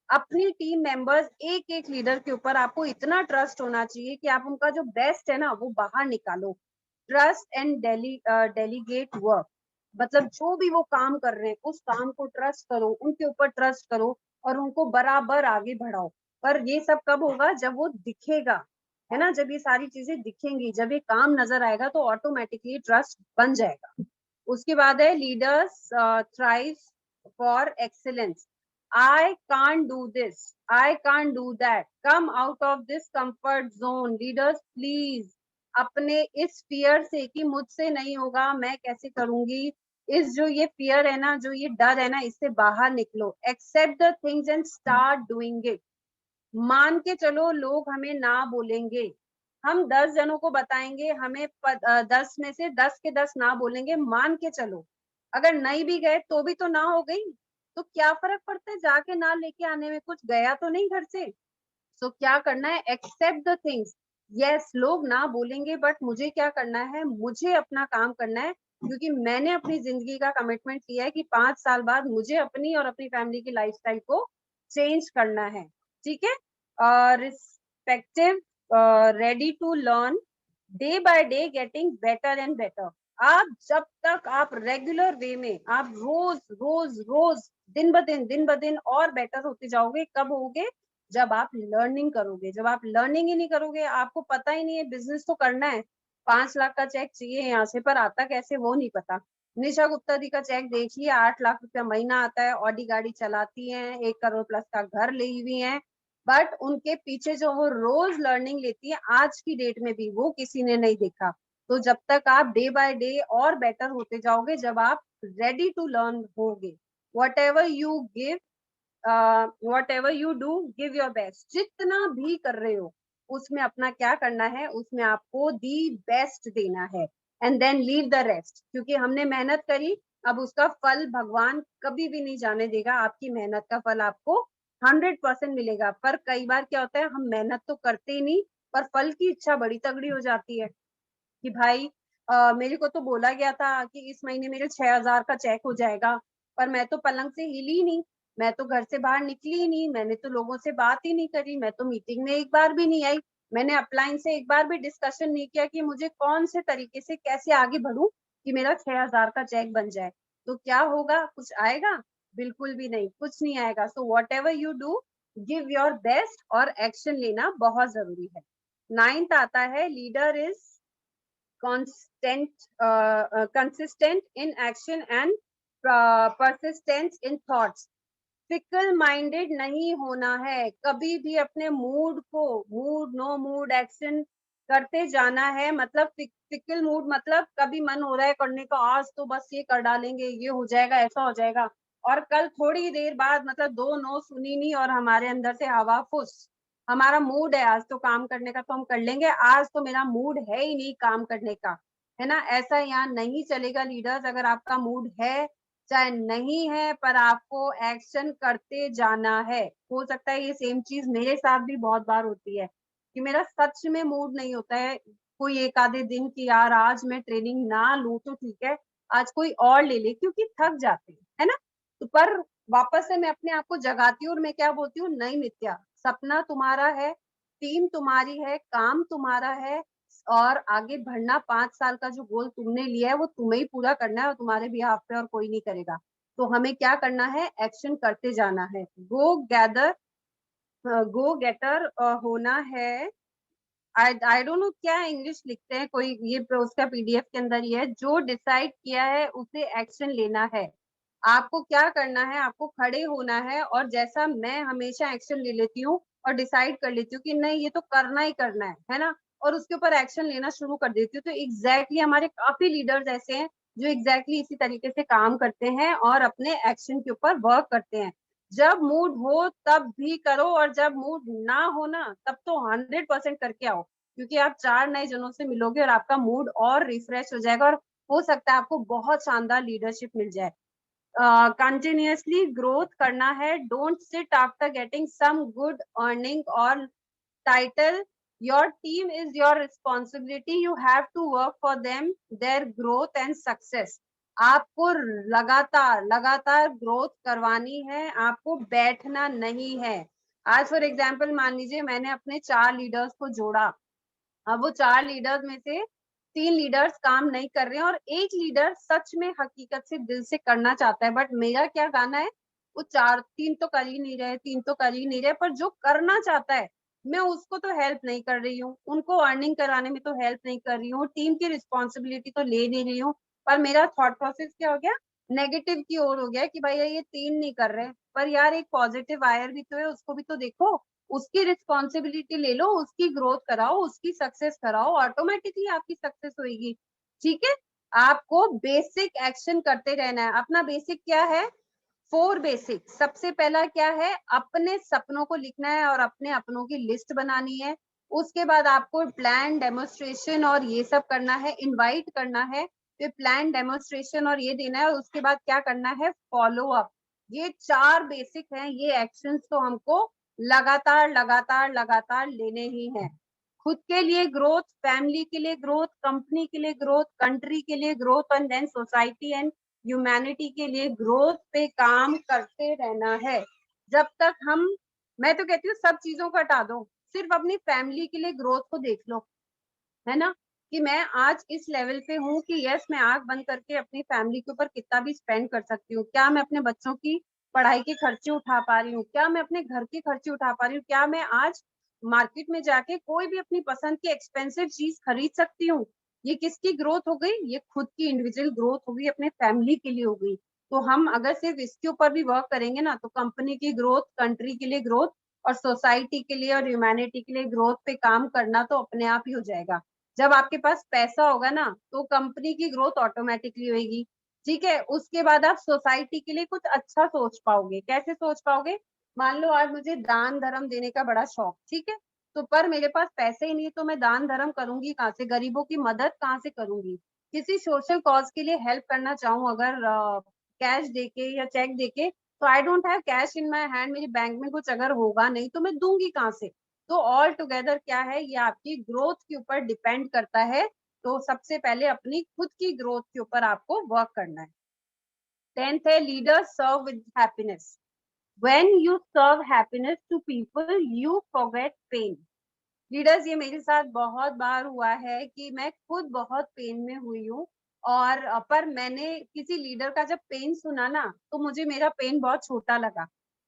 अपनी टीम मेंबर्स, एक एक लीडर के ऊपर आपको इतना ट्रस्ट होना चाहिए कि आप उनका जो बेस्ट है ना, वो बाहर निकालो। ट्रस्ट एंड डेलीगेट वर्क, मतलब जो भी वो काम कर रहे हैं, उस काम को ट्रस्ट करो, उनके ऊपर ट्रस्ट करो और उनको बराबर आगे बढ़ाओ। पर ये सब कब होगा? जब वो दिखेगा, है ना? जब ये सारी चीजें दिखेंगी, जब ये काम नजर आएगा, तो ऑटोमेटिकली ट्रस्ट बन जाएगा। उसके बाद है leaders thrive for excellence. I can't do this, I can't do that, come out of this comfort zone। Leaders please, अपने इस फियर से कि मुझसे नहीं होगा, मैं कैसे करूंगी, इस जो ये फियर है ना, जो ये डर है ना, इससे बाहर निकलो। Accept the things and start doing it. मान के चलो लोग हमें ना बोलेंगे, हम 10 जनों को बताएंगे, हमें 10 में से 10 के 10 ना बोलेंगे, मान के चलो। अगर नहीं भी गए तो भी तो ना हो गई, तो क्या फर्क पड़ता है? जाके ना लेके आने में कुछ गया तो नहीं घर से। सो क्या करना है? Accept the things. यस, लोग ना बोलेंगे, बट मुझे क्या करना है? मुझे अपना काम करना है, क्योंकि मैंने अपनी जिंदगी का कमिटमेंट किया है कि 5 साल बाद मुझे अपनी और अपनी फैमिली की लाइफस्टाइल को चेंज करना है। ठीक है, respective, ready to learn, day by day getting better and better. आप जब तक आप रेगुलर वे में, आप रोज रोज रोज, दिन ब दिन और बेटर होते जाओगे। कब होगे? जब आप लर्निंग करोगे। जब आप लर्निंग ही नहीं करोगे, आपको पता ही नहीं है, बिजनेस तो करना है, 5 लाख का चेक चाहिए यहाँ से, पर आता कैसे वो नहीं पता। निशा गुप्ता जी का चेक देखिए, 8 लाख रुपया महीना आता है, ऑडी गाड़ी चलाती हैं, 1 करोड़ प्लस का घर ली हुई है। बट उनके पीछे जो वो रोज लर्निंग लेती है, आज की डेट में भी वो किसी ने नहीं देखा। तो जब तक आप डे बाय डे और बेटर होते जाओगे, जब आप रेडी टू लर्न होगे, what ever you give, what ever you do, give your best. जितना भी कर रहे हो, उसमें अपना क्या करना है? उसमें आपको दी बेस्ट देना है। And then leave the rest, क्योंकि हमने मेहनत करी, अब उसका फल भगवान कभी भी नहीं जाने देगा। आपकी मेहनत का फल आपको 100% मिलेगा। पर कई बार क्या होता है, हम मेहनत तो करते ही नहीं, पर फल की इच्छा बड़ी तगड़ी हो जाती है कि भाई, मेरे को तो बोला गया था कि इस महीने मेरे 6,000 का चेक हो जाएगा, पर मैं तो पलंग से हिली नहीं। मैं तो घर से बाहर निकली ही नहीं, मैंने तो लोगों से बात ही नहीं करी, मैं तो मीटिंग में एक बार भी नहीं आई, मैंने अपलाइन से एक बार भी डिस्कशन नहीं किया कि मुझे कौन से तरीके से कैसे आगे बढ़ूं कि मेरा 6,000 का चेक बन जाए। तो क्या होगा, कुछ आएगा? बिल्कुल भी नहीं, कुछ नहीं आएगा। So whatever you do, give your best और एक्शन लेना बहुत जरूरी है। 9th आता है, leader is consistent in action and persistence in thoughts। Fickle minded नहीं होना है, कभी भी अपने मूड को, मूड नो मूड एक्शन करते जाना है। मतलब फिकल मूड मतलब कभी मन हो रहा है करने का, आज तो बस ये कर डालेंगे, ये हो जाएगा, ऐसा हो जाएगा, और कल थोड़ी देर बाद मतलब दो नो सुनी नहीं और हमारे अंदर से हवा फुस। हमारा मूड है आज तो काम करने का तो हम कर लेंगे, आज तो मेरा मूड है ही नहीं काम करने का, है ना। ऐसा यहाँ नहीं चलेगा लीडर्स। अगर आपका मूड है चाहे नहीं है, पर आपको एक्शन करते जाना है। हो सकता है ये सेम चीज मेरे साथ भी बहुत बार होती है कि मेरा सच में मूड नहीं होता है कोई एक आधे दिन की, यार आज मैं ट्रेनिंग ना लूं तो ठीक है, आज कोई और ले ले, क्योंकि थक जाते हैं, है ना। तो पर वापस से मैं अपने आप को जगाती हूँ और मैं क्या बोलती हूँ, नहीं नित्या, सपना तुम्हारा है, टीम तुम्हारी है, काम तुम्हारा है, और आगे बढ़ना, 5 साल का जो गोल तुमने लिया है वो तुम्हें ही पूरा करना है और तुम्हारे बिहाफ पे और कोई नहीं करेगा। तो हमें क्या करना है, एक्शन करते जाना है। गो गेटर होना है। आई डोंट नो क्या इंग्लिश लिखते हैं, कोई ये उसका पीडीएफ के अंदर ही है। जो डिसाइड किया है उसे एक्शन लेना है। आपको क्या करना है, आपको खड़े होना है, और जैसा मैं हमेशा एक्शन ले लेती हूँ और डिसाइड कर लेती हूँ कि नहीं ये तो करना ही करना है ना, और उसके ऊपर एक्शन लेना शुरू कर देती हूँ। तो एग्जैक्टली हमारे काफी लीडर्स ऐसे हैं जो एग्जैक्टली इसी तरीके से काम करते हैं और अपने एक्शन के ऊपर वर्क करते हैं। जब मूड हो तब भी करो, और जब मूड ना हो ना तब तो 100% करके आओ, क्योंकि आप 4 नए जनों से मिलोगे और आपका मूड और रिफ्रेश हो जाएगा, और हो सकता है आपको बहुत शानदार लीडरशिप मिल जाए। कंटिन्यूअसली ग्रोथ करना है। Don't sit after getting some good earning और title. Your team is your responsibility, you have to work for them, their growth and success. आपको लगातार लगातार ग्रोथ करवानी है, आपको बैठना नहीं है। आज फॉर एग्जाम्पल मान लीजिए मैंने अपने 4 लीडर्स को जोड़ा, अब वो 4 लीडर्स में से 3 लीडर्स काम नहीं कर रहे हैं और एक लीडर सच में हकीकत से दिल से करना चाहता है, बट मेरा क्या कहना है, वो 3 तो कर ही नहीं रहे, 3 तो कर ही नहीं रहे, पर जो करना चाहता है मैं उसको तो हेल्प नहीं कर रही हूँ, उनको अर्निंग कराने में तो हेल्प नहीं कर रही हूँ, टीम की रिस्पॉन्सिबिलिटी तो ले नहीं रही हूँ। पर मेरा थॉट प्रोसेस क्या हो गया, नेगेटिव की ओर हो गया कि भाई ये 3 नहीं कर रहे, पर यार एक पॉजिटिव आयर भी तो है, उसको भी तो देखो, उसकी रिस्पॉन्सिबिलिटी ले लो, उसकी ग्रोथ कराओ, उसकी सक्सेस कराओ, ऑटोमेटिकली आपकी सक्सेस होगी। ठीक है, आपको बेसिक एक्शन करते रहना है। अपना बेसिक क्या है, 4 बेसिक। सबसे पहला क्या है, अपने सपनों को लिखना है और अपने अपनों की लिस्ट बनानी है। उसके बाद आपको प्लान डेमोन्स्ट्रेशन और ये सब करना है, इनवाइट करना है, फिर प्लान डेमोन्स्ट्रेशन और ये देना है, उसके बाद क्या करना है, फॉलो अप। ये 4 बेसिक हैं, ये एक्शंस तो हमको लगातार लगातार लगातार लेने ही हैं। खुद के लिए ग्रोथ, फैमिली के लिए ग्रोथ, कंपनी के लिए ग्रोथ, कंट्री के लिए growth, and then society and humanity के लिए ग्रोथ पे काम करते रहना है। जब तक हम, मैं तो कहती हूँ सब चीजों को हटा दो, सिर्फ अपनी फैमिली के लिए ग्रोथ को देख लो, है ना, कि मैं आज इस लेवल पे हूँ कि यस मैं आंख बंद करके अपनी फैमिली के ऊपर कितना भी स्पेंड कर सकती हूँ। क्या मैं अपने बच्चों की पढ़ाई के खर्चे उठा पा रही हूँ, क्या मैं अपने घर के खर्चे उठा पा रही हूँ, क्या मैं आज मार्केट में जाके कोई भी अपनी पसंद की एक्सपेंसिव चीज खरीद सकती हूँ। ये किसकी ग्रोथ हो गई, ये खुद की इंडिविजुअल ग्रोथ हो गई, अपने फैमिली के लिए हो गई। तो हम अगर सिर्फ इसके ऊपर भी वर्क करेंगे ना, तो कंपनी की ग्रोथ, कंट्री के लिए ग्रोथ, और सोसाइटी के लिए और ह्यूमैनिटी के लिए ग्रोथ पे काम करना तो अपने आप ही हो जाएगा। जब आपके पास पैसा होगा ना, तो कंपनी की ग्रोथ ऑटोमेटिकली होगी। ठीक है, उसके बाद आप सोसाइटी के लिए कुछ अच्छा सोच पाओगे। कैसे सोच पाओगे, मान लो आज मुझे दान धर्म देने का बड़ा शौक, ठीक है, तो पर मेरे पास पैसे ही नहीं, तो मैं दान धर्म करूंगी कहाँ से, गरीबों की मदद कहाँ से करूंगी। किसी सोशल कॉज के लिए हेल्प करना चाहूँ अगर कैश देके या चेक देके, तो I don't have cash in my hand, मेरे बैंक में कुछ अगर होगा नहीं तो मैं दूंगी कहाँ से। तो ऑल टुगेदर क्या है, ये आपकी ग्रोथ के ऊपर डिपेंड करता है। तो सबसे पहले अपनी खुद की ग्रोथ के ऊपर आपको वर्क करना है। 10th है, leader serve with happiness. When you serve happiness to people, you forget pain. Leaders, ये मेरे साथ बहुत बार हुआ है कि मैं खुद बहुत पेन में हुई हूँ, और पर मैंने किसी लीडर का जब पेन सुना ना, तो मुझे मेरा पेन बहुत छोटा लगा।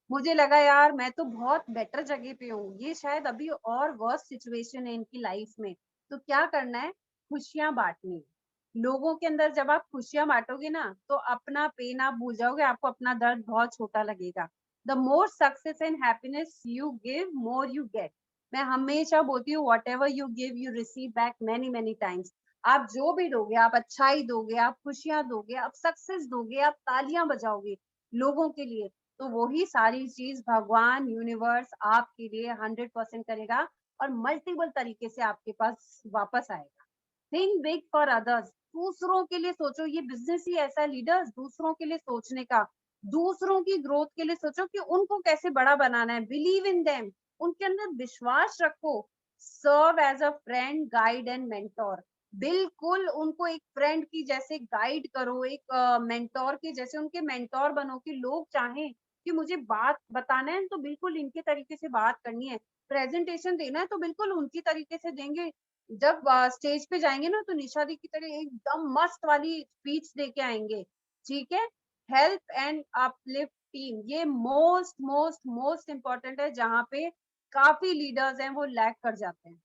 मुझे लगा यार मैं तो बहुत बेटर जगह पे हूँ, ये शायद अभी और वर्स्ट सिचुएशन है इनकी लाइफ में। तो क्या करना है, खुशियां बांटनी है। लोगों के अंदर जब आप खुशियां बांटोगे ना, तो अपना पेन आप भूल जाओगे, आपको अपना दर्द बहुत छोटा लगेगा। The more success and happiness you give, more you get. मैं हमेशा बोलती हूँ, what ever you give you receive back many many times. आप जो भी दोगे, आप अच्छाई दोगे, आप खुशियां दोगे, आप सक्सेस दोगे, आप तालियां बजाओगे लोगों के लिए, तो वही सारी चीज भगवान यूनिवर्स आपके लिए 100% करेगा, और मल्टीपल तरीके से आपके पास वापस आएगा। Think big for others. दूसरों के लिए सोचो, ये बिजनेस ही ऐसा है लीडर्स, दूसरों के लिए सोचने का। दूसरों की ग्रोथ के लिए सोचो कि उनको कैसे बड़ा बनाना है। बिलीव इन देम, उनके अंदर विश्वास रखो। Serve as a friend, guide and mentor. बिल्कुल उनको एक फ्रेंड की जैसे गाइड करो, एक मेंटोर के जैसे उनके मेंटोर बनो, कि लोग चाहें कि मुझे बात बताना है तो बिल्कुल इनके तरीके से बात करनी है, प्रेजेंटेशन देना है तो बिल्कुल उनकी तरीके से देंगे। जब स्टेज पे जाएंगे ना, तो निशा दी की तरह एकदम मस्त वाली स्पीच दे के आएंगे। ठीक है। हेल्प एंड अपलिफ्ट टीम, ये मोस्ट मोस्ट मोस्ट इम्पोर्टेंट है, जहाँ पे काफी लीडर्स हैं वो लैग कर जाते हैं।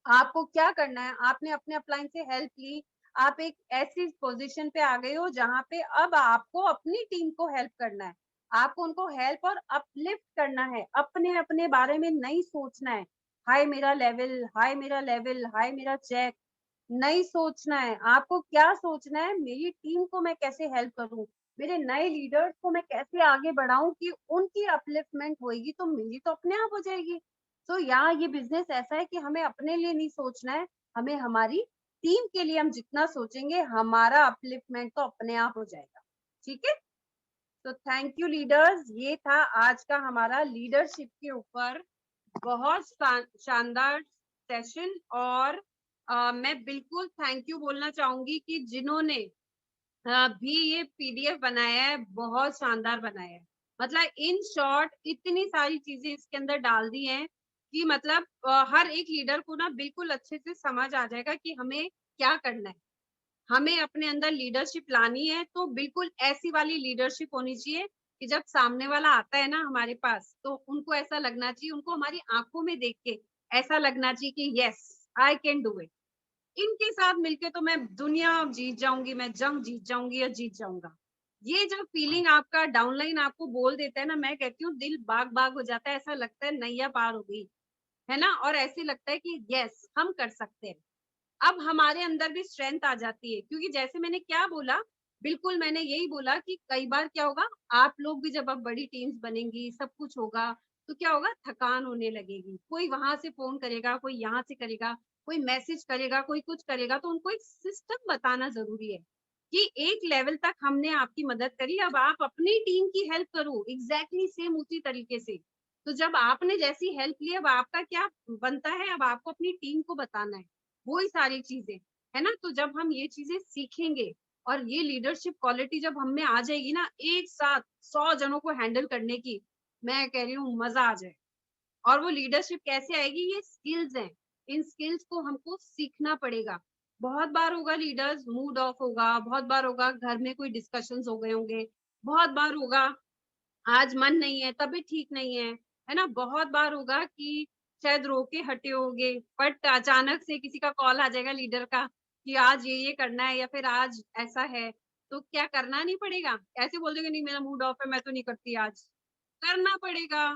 आपको क्या करना है, आपने अपने अपलाइन से हेल्प ली, आप एक ऐसी पोजीशन पे आ गए हो जहाँ पे अब आपको अपनी टीम को हेल्प करना है। आपको उनको हेल्प और अपलिफ्ट करना है, अपने अपने बारे में नहीं सोचना है, हाय मेरा लेवल, हाय मेरा लेवल, हाय मेरा चेक, नहीं सोचना है। आपको क्या सोचना है, मेरी टीम को मैं कैसे हेल्प करूं, मेरे नए लीडर्स को मैं कैसे आगे बढ़ाऊं कि उनकी अपलिफ्टमेंट होगी तो मेरी तो अपने आप हो जाएगी। तो यहाँ ये बिजनेस ऐसा है कि हमें अपने लिए नहीं सोचना है, हमें हमारी टीम के लिए हम जितना सोचेंगे, हमारा अपलिफ्टमेंट तो अपने आप हो जाएगा। ठीक है। तो थैंक यू लीडर्स, ये था आज का हमारा लीडरशिप के ऊपर बहुत शानदार सेशन। और मैं बिल्कुल थैंक यू बोलना चाहूंगी कि जिन्होंने भी ये पीडीएफ बनाया है, बहुत शानदार बनाया है। मतलब इन शॉर्ट इतनी सारी चीजें इसके अंदर डाल दी हैं कि मतलब हर एक लीडर को ना बिल्कुल अच्छे से समझ आ जाएगा कि हमें क्या करना है। हमें अपने अंदर लीडरशिप लानी है, तो बिल्कुल ऐसी वाली लीडरशिप होनी चाहिए कि जब सामने वाला आता है ना हमारे पास, तो उनको ऐसा लगना चाहिए, उनको हमारी आंखों में देख के ऐसा लगना चाहिए कि yes, I can do it. इनके साथ मिलके तो मैं दुनिया जीत जाऊंगी, मैं जंग जीत जाऊंगी या जीत जाऊंगा। ये जो फीलिंग आपका डाउनलाइन आपको बोल देता है ना, मैं कहती हूँ दिल बाग बाग हो जाता है, ऐसा लगता है नैया पार हो गई है ना, और ऐसे लगता है कि यस हम कर सकते हैं। अब हमारे अंदर भी स्ट्रेंथ आ जाती है, क्योंकि जैसे मैंने क्या बोला, बिल्कुल मैंने यही बोला कि कई बार क्या होगा, आप लोग भी जब अब बड़ी टीम्स बनेंगी, सब कुछ होगा, तो क्या होगा, थकान होने लगेगी। कोई वहां से फोन करेगा, कोई यहाँ से करेगा, कोई मैसेज करेगा, कोई कुछ करेगा, तो उनको एक सिस्टम बताना जरूरी है कि एक लेवल तक हमने आपकी मदद करी, अब आप अपनी टीम की हेल्प करो एग्जैक्टली सेम उसी तरीके से। तो जब आपने जैसी हेल्प ली, अब आपका क्या बनता है, अब आपको अपनी टीम को बताना है वही सारी चीजें, है ना। तो जब हम ये चीजें सीखेंगे और ये लीडरशिप क्वालिटी जब हम में आ जाएगी ना, एक साथ 100 जनों को हैंडल करने की, मैं कह रही हूँ मजा आ जाए। और वो लीडरशिप कैसे आएगी, ये स्किल्स हैं, इन स्किल्स को हमको सीखना पड़ेगा। बहुत बार होगा लीडर्स मूड ऑफ होगा, बहुत बार होगा घर में कोई डिस्कशंस हो गए होंगे, बहुत बार होगा आज मन नहीं है, तबीयत ठीक नहीं है ना। बहुत बार होगा कि शायद रोके हटे होगे, बट अचानक से किसी का कॉल आ जाएगा लीडर का कि आज ये करना है या फिर आज ऐसा है, तो क्या करना नहीं पड़ेगा। ऐसे बोल देंगे नहीं मेरा मूड ऑफ है, मैं तो नहीं करती आज, करना पड़ेगा,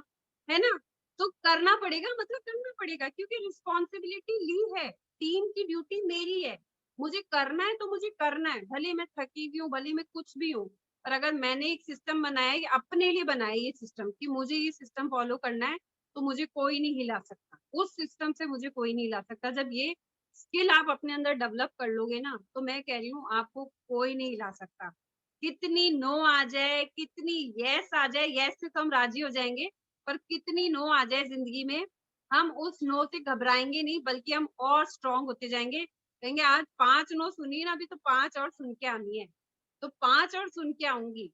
है ना। तो करना पड़ेगा, मतलब करना पड़ेगा, क्योंकि रिस्पॉन्सिबिलिटी ली है, टीम की ड्यूटी मेरी है, मुझे करना है तो मुझे करना है, भले मैं थकी भी हूँ, भले मैं कुछ भी हूँ। और अगर मैंने एक सिस्टम बनाया है, अपने लिए बनाया है ये सिस्टम, कि मुझे ये सिस्टम फॉलो करना है, तो मुझे कोई नहीं हिला सकता, उस सिस्टम से मुझे कोई नहीं हिला सकता। जब ये स्किल आप अपने अंदर डेवलप कर लोगे ना, तो मैं कह रही हूँ आपको कोई नहीं हिला सकता। कितनी नो आ जाए, कितनी यस आ जाए, यस से तो हम राजी हो जाएंगे, पर कितनी नो आ जाए जिंदगी में, हम उस नो से घबराएंगे नहीं, बल्कि हम और स्ट्रांग होते जाएंगे। कहेंगे आज 5 नो सुनी ना, अभी तो 5 और सुन के आनी है, तो 5 और सुन के आऊंगी।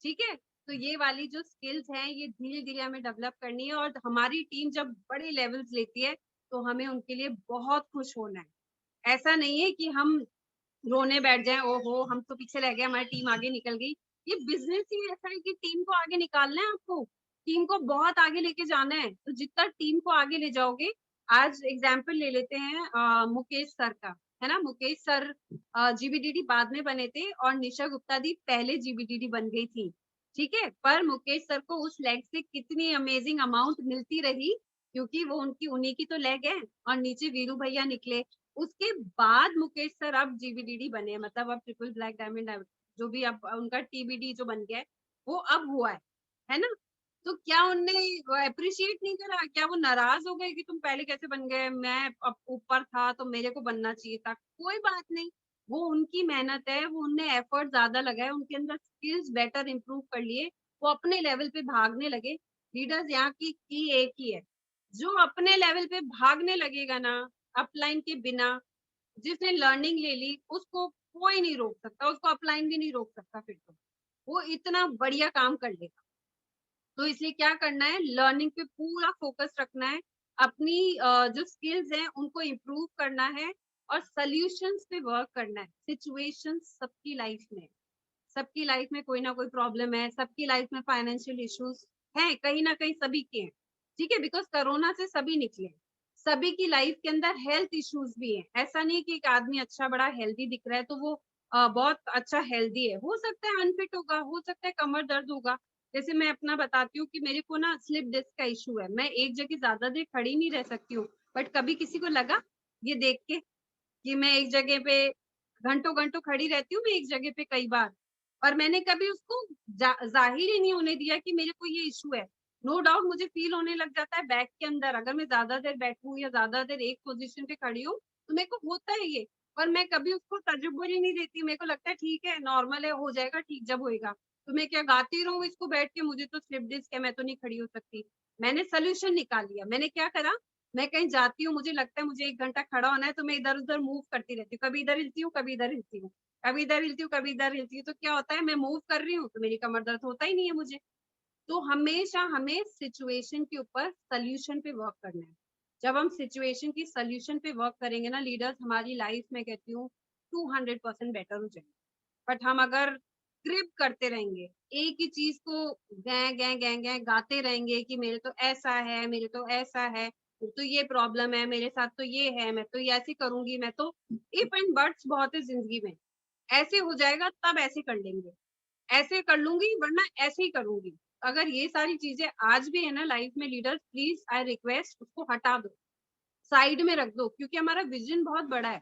ठीक है। तो ये वाली जो स्किल्स हैं ये धीरे धीरे हमें डेवलप करनी है, और हमारी टीम जब बड़े लेवल्स लेती है तो हमें उनके लिए बहुत खुश होना है। ऐसा नहीं है कि हम रोने बैठ जाए, ओहो हम तो पीछे रह गए, हमारी टीम आगे निकल गई। ये बिजनेस ही ऐसा है कि टीम को आगे निकालना है आपको, टीम को बहुत आगे लेके जाना है। तो जितना टीम को आगे ले जाओगे, आज एग्जाम्पल ले लेते हैं मुकेश सर का, है ना। मुकेश सर जीबीडीडी बाद में बने थे और निशा गुप्ता दी पहले जीबीडीडी बन गई थी, ठीक है। पर मुकेश सर को उस लेग से कितनी अमेजिंग अमाउंट मिलती रही, क्योंकि वो उन्हीं की तो लेग है, और नीचे वीरू भैया निकले। उसके बाद मुकेश सर अब जीबीडीडी बने हैं, मतलब अब ट्रिपल ब्लैक डायमंड जो भी अब उनका टीबीडी जो बन गया है वो अब हुआ है ना। तो क्या उनने अप्रिशिएट नहीं करा? क्या वो नाराज हो गए कि तुम पहले कैसे बन गए, मैं अब ऊपर था तो मेरे को बनना चाहिए था? कोई बात नहीं, वो उनकी मेहनत है, वो उनने एफर्ट ज्यादा लगाए, उनके अंदर स्किल्स बेटर इंप्रूव कर लिए, वो अपने लेवल पे भागने लगे। लीडर्स यहाँ की एक ही है, जो अपने लेवल पे भागने लगेगा ना अपलाइन के बिना, जिसने लर्निंग ले ली उसको कोई नहीं रोक सकता, उसको अपलाइन भी नहीं रोक सकता, फिर तो वो इतना बढ़िया काम कर लेगा। तो इसलिए क्या करना है, लर्निंग पे पूरा फोकस रखना है, अपनी जो स्किल्स हैं उनको इम्प्रूव करना है, और सॉल्यूशंस पे वर्क करना है। सिचुएशंस सबकी लाइफ में, सबकी लाइफ में कोई ना कोई प्रॉब्लम है, सबकी लाइफ में फाइनेंशियल इश्यूज हैं, कहीं ना कहीं सभी के हैं, ठीक है। बिकॉज कोरोना से सभी निकले, सभी की लाइफ के अंदर हेल्थ इश्यूज भी हैं। ऐसा नहीं कि एक आदमी अच्छा बड़ा हेल्दी दिख रहा है तो वो बहुत अच्छा हेल्दी है, हो सकता है अनफिट होगा, हो सकता है कमर दर्द होगा। जैसे मैं अपना बताती हूँ कि मेरे को ना स्लिप डिस्क का इशू है, मैं एक जगह ज्यादा देर खड़ी नहीं रह सकती हूँ। बट कभी किसी को लगा ये देख के कि मैं एक जगह पे घंटों घंटों खड़ी रहती हूँ, मैं एक जगह पे कई बार, और मैंने कभी उसको जाहिर ही नहीं होने दिया कि मेरे को ये इशू है। नो डाउट मुझे फील होने लग जाता है बैक के अंदर, अगर मैं ज्यादा देर बैठूं या ज्यादा देर एक पोजीशन पे खड़ी हूँ तो मेरे को होता है ये। पर मैं कभी उसको तजुर्बा ही नहीं देती, मेरे को लगता है ठीक है, नॉर्मल है, हो जाएगा ठीक जब होएगा। तो मैं क्या गाती रहूं इसको बैठ के, मुझे तो स्लिप डिस्क है, मैं तो नहीं खड़ी हो सकती। मैंने सोल्यूशन निकाल लिया, मैंने क्या करा, मैं कहीं जाती हूँ, मुझे लगता है मुझे 1 घंटा खड़ा होना है, तो मैं इधर उधर मूव करती रहती हूँ, कभी इधर हिलती हूँ, कभी इधर हिलती हूँ, कभी इधर हिलती हूँ, कभी इधर हिलती हूँ। तो क्या होता है, मैं मूव कर रही हूँ तो मेरी कमर दर्द होता ही नहीं है मुझे। तो हमेशा हमें सिचुएशन के ऊपर सोल्यूशन पे वर्क करना है। जब हम सिचुएशन की सोल्यूशन पे वर्क करेंगे ना लीडर्स, हमारी लाइफ में कहती हूँ 200% बेटर हो जाएगी। बट हम अगर ग्रिप करते रहेंगे, एक ही चीज को गै गै गै गै गाते रहेंगे कि मेरे तो ऐसा है, मेरे तो ऐसा है, तो ये प्रॉब्लम है मेरे साथ, तो ये है, मैं तो ये ऐसे करूंगी, मैं तो इफ एंड बट्स बहुत है जिंदगी में, ऐसे हो जाएगा तब ऐसे कर लेंगे, ऐसे कर लूंगी वरना ऐसे ही करूंगी। अगर ये सारी चीजें आज भी है ना लाइफ में लीडर्स, प्लीज आई रिक्वेस्ट उसको हटा दो, साइड में रख दो, क्योंकि हमारा विजन बहुत बड़ा है।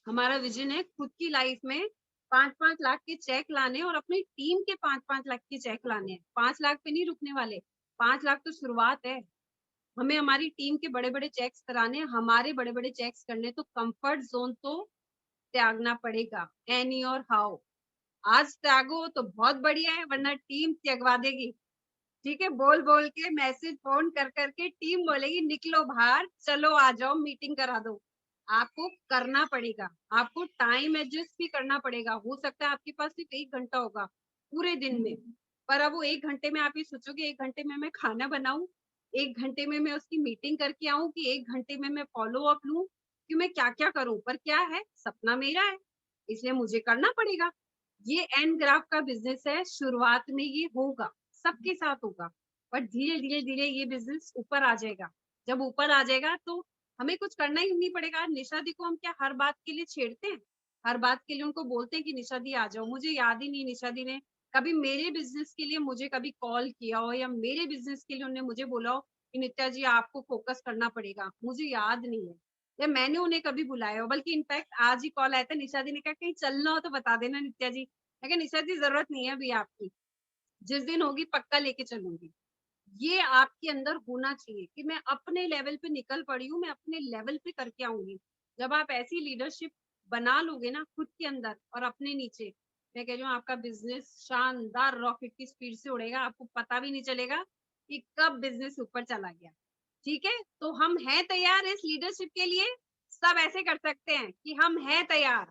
हमारा विजन है खुद की लाइफ में 5-5 लाख के चेक लाने, और अपनी टीम के 5-5 लाख के चेक लाने हैं। 5 लाख पे नहीं रुकने वाले, 5 लाख तो शुरुआत है। हमें हमारी टीम के बड़े बड़े चेक्स कराने, हमारे बड़े बड़े चेक्स करने, तो कंफर्ट जोन तो त्यागना पड़ेगा, एनी और हाउ। आज त्यागो तो बहुत बढ़िया है, वरना टीम त्यागवा देगी, ठीक है। बोल बोल के, मैसेज फोन कर करके टीम बोलेगी निकलो बाहर, चलो आ जाओ, मीटिंग करा दो। आपको करना पड़ेगा, आपको टाइम एडजस्ट भी करना पड़ेगा। हो सकता है आपके पास सिर्फ 1 घंटा होगा पूरे दिन में, पर अब वो 1 घंटे में आप ये सोचोगे 1 घंटे में मैं खाना बनाऊं, 1 घंटे में मैं उसकी मीटिंग करके आऊं, कि 1 घंटे में मैं फॉलो अप लूं, कि मैं क्या क्या करूं। पर क्या है, सपना मेरा है, इसलिए मुझे करना पड़ेगा। ये एंड ग्राफ का बिजनेस है, शुरुआत में ये होगा, सबके साथ होगा, बट धीरे धीरे धीरे ये बिजनेस ऊपर आ जाएगा। जब ऊपर आ जाएगा तो हमें कुछ करना ही नहीं पड़ेगा। निशा दी को हम क्या हर बात के लिए छेड़ते हैं, हर बात के लिए उनको बोलते हैं कि निशा दी आ जाओ? मुझे याद ही नहीं निशा दी ने कभी मेरे बिजनेस के लिए मुझे कभी कॉल किया हो, या मेरे बिजनेस के लिए उन्होंने मुझे बोला हो कि नित्या जी आपको फोकस करना पड़ेगा, मुझे याद नहीं है, या मैंने उन्हें कभी बुलाया हो। बल्कि इनफैक्ट आज ही कॉल आया था, निशा दी ने कहा कहीं चलना हो तो बता देना नित्या जी। मैं कहा निशा दी जरूरत नहीं है अभी आपकी, जिस दिन होगी पक्का लेके चलूंगी। ये आपके अंदर होना चाहिए कि मैं अपने लेवल पे निकल पड़ी हूँ, मैं अपने लेवल पे करके आऊंगी। जब आप ऐसी लीडरशिप बना लोगे ना खुद के अंदर और अपने नीचे, मैं कह रही हूँ आपका बिजनेस शानदार रॉकेट की स्पीड से उड़ेगा, आपको पता भी नहीं चलेगा कि कब बिजनेस ऊपर चला गया, ठीक है। तो हम हैं तैयार इस लीडरशिप के लिए, सब ऐसे कर सकते हैं कि हम हैं तैयार,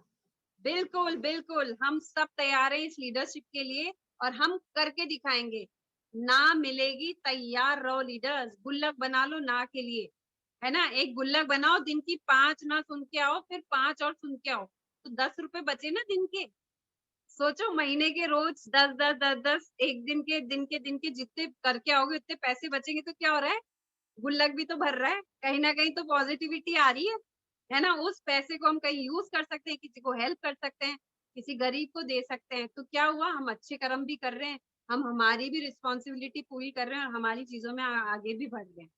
बिल्कुल बिल्कुल हम सब तैयार हैं इस लीडरशिप के लिए। और हम करके दिखाएंगे। ना मिलेगी, तैयार रहो लीडर्स, गुल्लक बना लो ना के लिए, है ना। एक गुल्लक बनाओ, दिन की 5 ना सुन के आओ, फिर 5 और सुन के आओ, तो 10 रुपए बचे ना दिन के। सोचो महीने के रोज 10 10 10 10, एक दिन के जितने करके आओगे उतने पैसे बचेंगे, तो क्या हो रहा है, गुल्लक भी तो भर रहा है, कहीं ना कहीं तो पॉजिटिविटी आ रही है ना। उस पैसे को हम कहीं यूज कर सकते हैं, किसी को हेल्प कर सकते हैं, किसी गरीब को दे सकते हैं, तो क्या हुआ, हम अच्छे कर्म भी कर रहे हैं, हम हमारी भी रिस्पॉन्सिबिलिटी पूरी कर रहे हैं और हमारी चीजों में आगे भी बढ़ रहे हैं।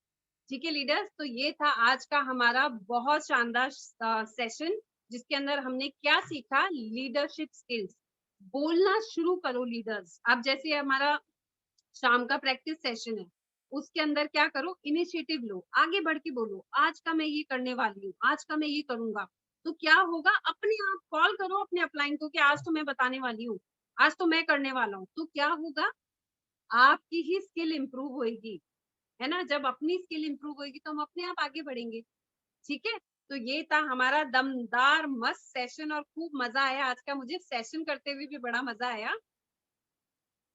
ठीक है लीडर्स, तो ये था आज का हमारा बहुत शानदार सेशन, जिसके अंदर हमने क्या सीखा, लीडरशिप स्किल्स। बोलना शुरू करो लीडर्स। अब जैसे हमारा शाम का प्रैक्टिस सेशन है, उसके अंदर क्या करो, इनिशिएटिव लो, आगे बढ़ के बोलो, आज का मैं ये करने वाली हूँ, आज का मैं ये करूंगा। तो क्या होगा, अपने आप कॉल करो अपने अपलाइन को कि आज तो मैं बताने वाली हूँ, आज तो मैं करने वाला हूँ। तो क्या होगा, आपकी ही स्किल इंप्रूव होगी, है ना। जब अपनी स्किल इंप्रूव होगी तो हम अपने आप आगे बढ़ेंगे। ठीक है, तो ये था हमारा दमदार मस्त सेशन और खूब मजा आया आज का, मुझे सेशन करते हुए भी बड़ा मजा आया।